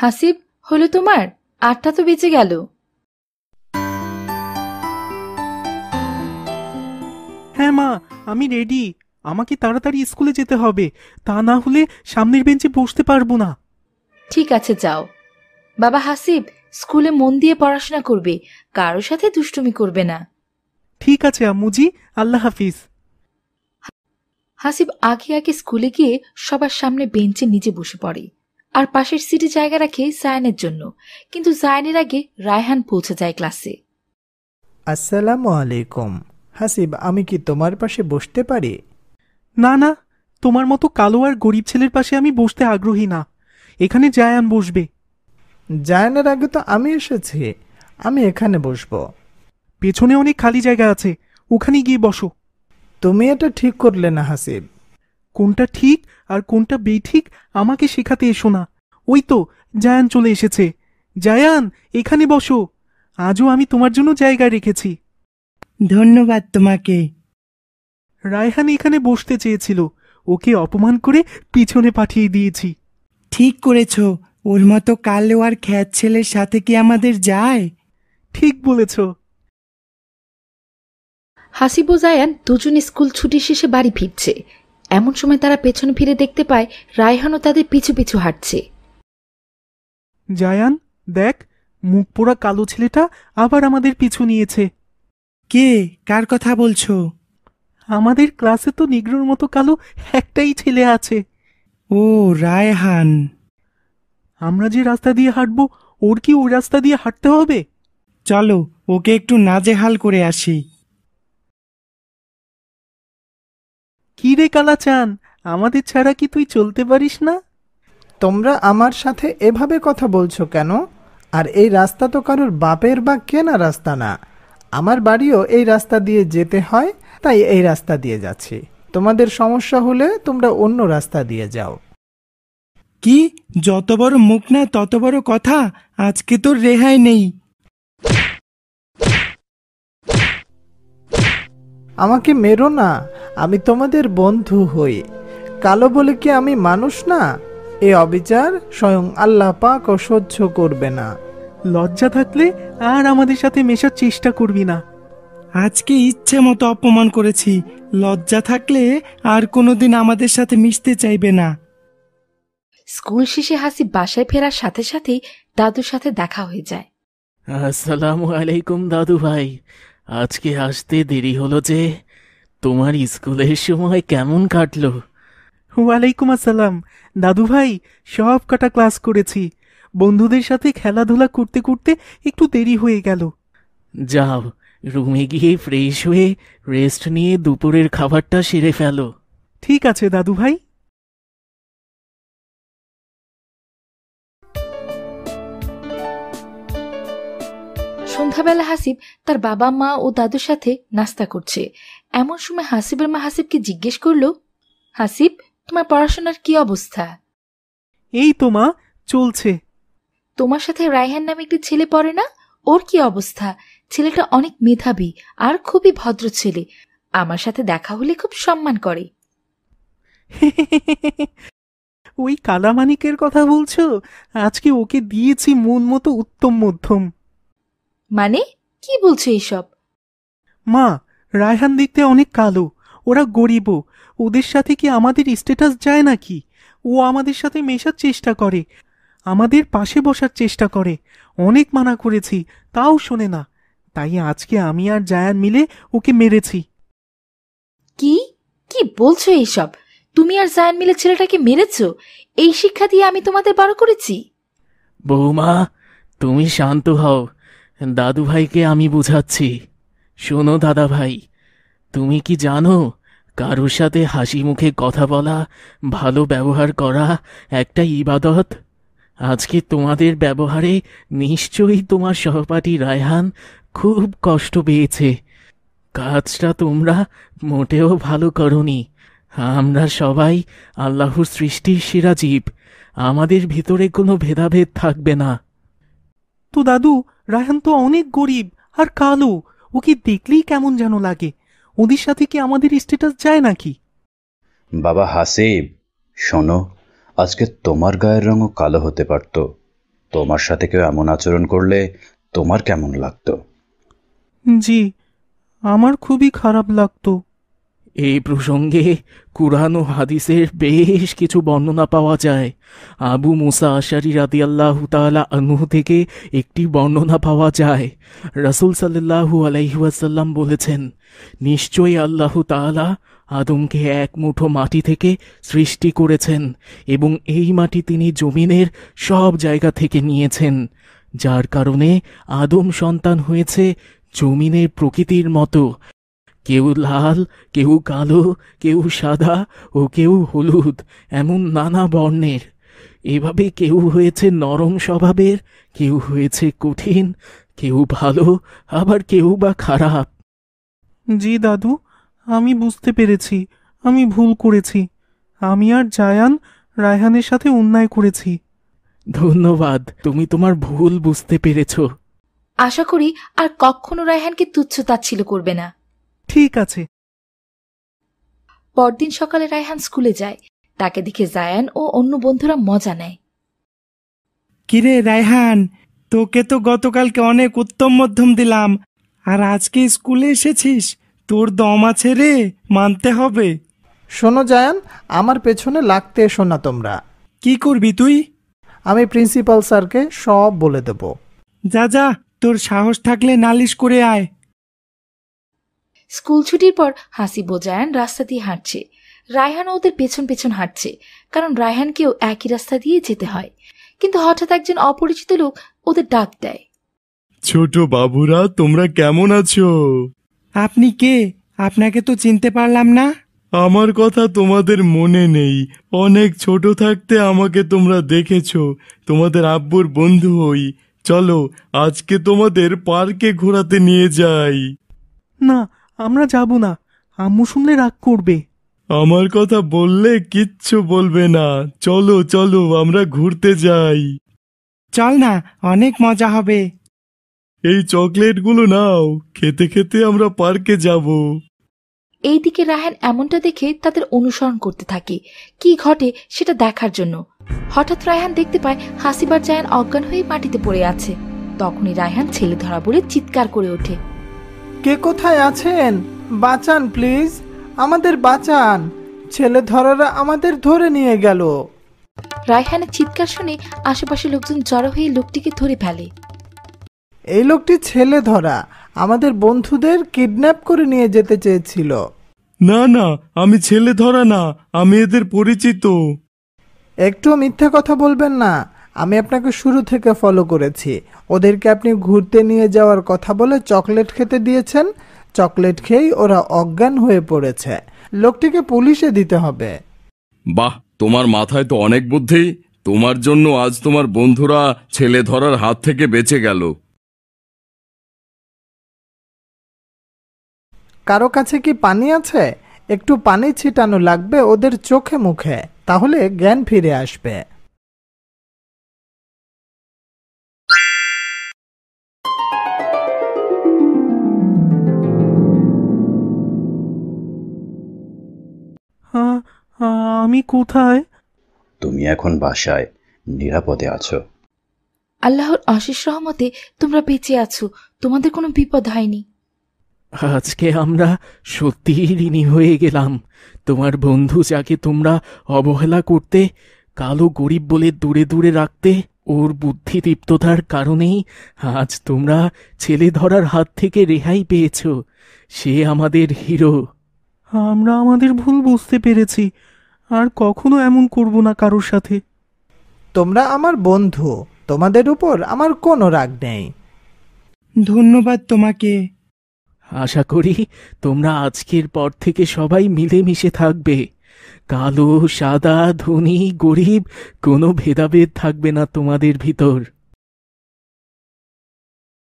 হাসিব, হলো তোমার? ৮টা তো বেজে গেল। হ্যাঁ মা, আমি রেডি। আমাকে তাড়াতাড়ি স্কুলে যেতে হবে, তা না হলে সামনের বেঞ্চে বসতে পারবো না। ঠিক আছে, যাও। বাবা হাসিব, স্কুলে মন দিয়ে পড়াশোনা করবে, কারো সাথে দুষ্টুমি করবে না। ঠিক আছে আম্মুজি, আল্লাহ হাফিজ। হাসিব আগে আগে স্কুলে গিয়ে সবার সামনে বেঞ্চে নিচে বসে পড়ে, আর পাশের সিটে জায়গা রাখে জায়ানের জন্য। কিন্তু জায়ানের আগে রায়হান পৌঁছে যায় ক্লাসে। আসসালামু আলাইকুম। হাসিব, আমি কি তোমার পাশে বসতে পারি? না না, তোমার মতো কালো আর গরিব ছেলের পাশে আমি বসতে আগ্রহী না। এখানে জায়ান বসবে। জায়ানের আগে তো আমি এসেছি, আমি এখানে বসবো। পেছনে অনেক খালি জায়গা আছে, ওখানে গিয়ে বসো। তুমি এটা ঠিক করলে না হাসিব। কোনটা ঠিক আর কোনটা বেঠিক আমাকে শেখাতে এসো না। ওই তো জায়ান চলে এসেছে। জায়ান, এখানে বসো। আজও আমি তোমার জন্য জায়গা রেখেছি। ধন্যবাদ তোমাকে। রায়হান এখানে বসতে চেয়েছিল, ওকে অপমান করে পিছনে পাঠিয়ে দিয়েছি। ঠিক করেছ, ওর মতো কালো আর খ্যাত ছেলের সাথে কি আমাদের যায়? ঠিক বলেছ। হাসিব ও জায়ান দুজনে স্কুল ছুটি শেষে বাড়ি ফিরছে। এমন সময় তারা পেছনে ফিরে দেখতে পায় রায়হানও তাদের পিছু পিছু হাঁটছে। জায়ান, দেখ, মুখ পোড়া কালো ছেলেটা আবার আমাদের পিছু নিয়েছে। কে? কার কথা বলছো? আমাদের ক্লাসে তো নিগ্রোর মতো কালো একটাই ছেলে আছে। ও, রায়হান। আমরা যে রাস্তা দিয়ে হাঁটবো, ওর কি ওই রাস্তা দিয়ে হাঁটতে হবে? চলো, ওকে একটু নাজেহাল করে আসি। কি রে কালাচান, আমাদের ছাড়া কি তুই চলতে পারিস না? তোমরা আমার সাথে এভাবে কথা বলছো কেন? আর এই রাস্তা তো কারোর বাপের বা কেনা রাস্তা না। আমার বাড়িও এই রাস্তা দিয়ে যেতে হয়, তাই এই রাস্তা দিয়ে যাচ্ছি। তোমাদের সমস্যা হলে তোমরা অন্য রাস্তা দিয়ে যাও। কি? যত বড় মুখ না তত বড় কথা। আজকে তোর রেহাই নেই। আমাকে মেরো না, আমি তোমাদের বন্ধু হই। কালো বলে কি আমি মানুষ না? এ অবিচার স্বয়ং আল্লাহ পাকও সহ্য করবে না। লজ্জা থাকলে আর আমাদের সাথে মেশার চেষ্টা করবি না। আজকে ইচ্ছে মতো অপমান করেছি, লজ্জা থাকলে আর কোনোদিন আমাদের সাথে মিশতে চাইবে না। স্কুল শেষে হাসিব বাসায় ফেরার সাথে সাথেই দাদুর সাথে দেখা হয়ে যায়। আসসালামু আলাইকুম দাদু ভাই, আজকে আসতে দেরি হলো যে। তোমার স্কুলের সময় কেমন কাটলো? ওয়ালাইকুম আসসালাম দাদু ভাই, সব কটা ক্লাস করেছি। বন্ধুদের সাথে খেলাধুলা করতে করতে একটু দেরি হয়ে গেল। যাও, রুমে গিয়ে ফ্রেশ হয়ে রেস্ট নিয়ে দুপুরের খাবারটা সেরে ফেলো। ঠিক আছে দাদু ভাই। সন্ধ্যাবেলা হাসিব তার বাবা মা ও দাদুর সাথে নাস্তা করছে। এমন সময় হাসিবের মা হাসিবকে জিজ্ঞেস করলো, হাসিব, তোমার পড়াশোনার কি অবস্থা? এই তো মা, চলছে। তোমার সাথে রায়হান নামে একটি ছেলে পড়ে না, ওর কি অবস্থা? ছেলেটা অনেক মেধাবী আর খুবই ভদ্র ছেলে, আমার সাথে দেখা হলে খুব সম্মান করে। ওই কালামানিকের কথা বলছো? আজকে ওকে দিয়েছি মন মতো উত্তম মধ্যম। মানে কি বলছো এইসব? মা, রায়হান দেখতে অনেক কালো, ওরা গরিবও। ওদের সাথে কি আমাদের স্ট্যাটাস যায় নাকি? ও আমাদের সাথে মেশার চেষ্টা করে, আমাদের পাশে বসার চেষ্টা করে। অনেক মানা করেছি, তাও শোনে না। তাই আজকে আমি আর জায়ান মিলে ওকে মেরেছি। কি কি বলছো এইসব? তুমি আর জায়ান মিলে ছেলেটাকে মেরেছো? এই শিক্ষা দিয়ে আমি তোমাদের বড় করেছি? বৌমা, তুমি শান্ত হও, দাদু ভাইকে আমি বুঝাচ্ছি। শোনো দাদা ভাই, তুমি কি জানো কারোর সাথে হাসি মুখে কথা বলা, ভালো ব্যবহার করা একটা ইবাদত? আজকে তোমাদের ব্যবহারে নিশ্চয়ই তোমার সহপাঠী রায়হান খুব কষ্ট পেয়েছে। কাজটা তোমরা মোটেও ভালো করনি। আমরা সবাই আল্লাহর সৃষ্টির সেরা জীব, আমাদের ভিতরে কোনো ভেদাভেদ থাকবে না। তো দাদু, রায়হান তো অনেক গরিব আর কালো, ওকে দেখলেই কেমন যেন লাগে। ওদের সাথে কি আমাদের স্ট্যাটাস যায় নাকি? বাবা হাসিব, শোনো, আজকে তোমার গায়ের রঙও কালো হতে পারত, তোমার সাথে কেউ এমন আচরণ করলে তোমার কেমন লাগতো? জি, আমার খুবই খারাপ লাগতো। এই প্রসঙ্গে কুরআন ও হাদিসের বেশ কিছু বর্ণনা পাওয়া যায়। আবু মুসা আশারি রাদিয়াল্লাহু তাআলা আনহু থেকে একটি বর্ণনা পাওয়া যায়। রাসূল সাল্লাল্লাহু আলাইহি ওয়াসাল্লাম বলেছেন, নিশ্চয়ই আল্লাহ তাআলা আদমকে এক মুঠো মাটি থেকে সৃষ্টি করেছেন এবং এই মাটি তিনি জমিনের সব জায়গা থেকে নিয়েছেন, যার কারণে আদম সন্তান হয়েছে জমিনের প্রকৃতির মতো, কেউ লাল, কেউ কালো, কেউ সাদা ও কেউ হলুদ, এমন নানা বর্ণের। এভাবে কেউ হয়েছে নরম স্বভাবের, কেউ হয়েছে কঠিন, কেউ ভালো, আবার কেউ বা খারাপ। জি দাদু, আমি বুঝতে পেরেছি আমি ভুল করেছি। আমি আর জায়ান রায়হানের সাথে অন্যায় করেছি। ধন্যবাদ, তুমি তোমার ভুল বুঝতে পেরেছ। আশা করি আর কখনো রায়হানকে তুচ্ছ তাচ্ছিল্য করবে না। ঠিক আছে। পরদিন সকালে রায়হান স্কুলে যায়। তাকে দেখে জায়ান ও অন্য বন্ধুরা মজা নেয়। কিরে রায়হান, তোকে তো গতকালকে অনেক উত্তম মধ্যম দিলাম, আর আজকে স্কুলে এসেছিস? তোর দম আছে রে, মানতে হবে। শোনো জায়ান, আমার পেছনে লাগতে এসো না তোমরা। কি করবি তুই? আমি প্রিন্সিপাল স্যারকে সব বলে দেব। যা যা, তোর সাহস থাকলে নালিশ করে আয়। স্কুল ছুটির পর হাসিব ও জায়ান রাস্তা দিয়ে হাঁটছে। রায়হান ওদের পেছন পেছন হাঁটছে, কারণ রায়হানকেও একই রাস্তা দিয়ে যেতে হয়। কিন্তু হঠাৎ একজন অপরিচিত লোক ওদের ডাক দেয়। ছোট বাবুরা, তোমরা কেমন আছো? আপনি কে? আপনাকে তো চিনতে পারলাম না। আমার কথা তোমাদের মনে নেই? অনেক ছোট থাকতে আমাকে তোমরা দেখেছো। তোমাদের আব্বুর বন্ধু হই। চলো আজকে তোমাদের পার্কে ঘোরাতে নিয়ে যাই। না, আমরা যাব না, আম্মু শুনলে রাগ করবে। আমার কথা বললে কিচ্ছু বলবে না। চলো চলো, আমরা ঘুরতে যাই। চল না, অনেক মজা হবে। এই চকলেটগুলো নাও, খেতে খেতে আমরা পার্কে যাব। এইদিকে রায়হান এমনটা দেখে তাদের অনুসরণ করতে থাকে। কি ঘটে সেটা দেখার জন্য। হঠাৎ রায়হান দেখতে পায় হাসিবার জায়ান অজ্ঞান হয়ে মাটিতে পড়ে আছে। তখনই রায়হান ছেলে ধরা বলে চিৎকার করে ওঠে। কে কোথায় আছেন? বাঁচান প্লিজ, আমাদের বাঁচান। ছেলে ধরারা আমাদের ধরে নিয়ে গেল। রায়হানের চিৎকার শুনে আশেপাশে লোকজন জড়ো হয়ে লোকটিকে ধরে ফেলে। এই লোকটি ছেলে ধরা, আমাদের বন্ধুদের কিডন্যাপ করে নিয়ে যেতে চেয়েছিল। না না, আমি ছেলে ধরা না, আমি এদের পরিচিত। একটু মিথ্যা কথা বলবেন না। আমি আপনাকে শুরু থেকে ফলো করেছি। ওদেরকে আপনি ঘুরতে নিয়ে যাওয়ার কথা বলে চকলেট খেতে দিয়েছেন। চকলেট খেয়েই ওরা অজ্ঞান হয়ে পড়েছে। লোকটিকে পুলিশে দিতে হবে। বাহ, তোমার মাথায় তো অনেক বুদ্ধি। তোমার জন্য আজ তোমার বন্ধুরা ছেলে ধরার হাত থেকে বেঁচে গেল। কারো কাছে কি পানি আছে? একটু পানি ছিটানো লাগবে ওদের চোখে মুখে, তাহলে জ্ঞান ফিরে আসবে। আমি কোথায়? তুমি এখন বাসায় নিরাপদে আছো। আল্লাহর অশেষ রহমতে তোমরা বেঁচে আছো, তোমাদের কোনো বিপদ হয়নি। আজকে আমরা সত্যিই ঋণী হয়ে গেলাম। তোমার বন্ধু যাকে তোমরা অবহেলা করতে, কালো গরিব বলে দূরে দূরে রাখতে, ওর বুদ্ধিদীপ্ততার কারণেই আজ তোমরা ছেলে ধরার হাত থেকে রেহাই পেয়েছ। সে আমাদের হিরো। আমরা আমাদের ভুল বুঝতে পেরেছি, আর কখনো এমন করব না কারোর সাথে। তোমরা আমার বন্ধু, তোমাদের উপর আমার কোনো রাগ নেই। ধন্যবাদ তোমাকে। আশা করি তোমরা আজকের পর থেকে সবাই মিলেমিশে থাকবে। কালো, সাদা, ধনী, গরিব কোনো ভেদাভেদ থাকবে না তোমাদের ভিতর।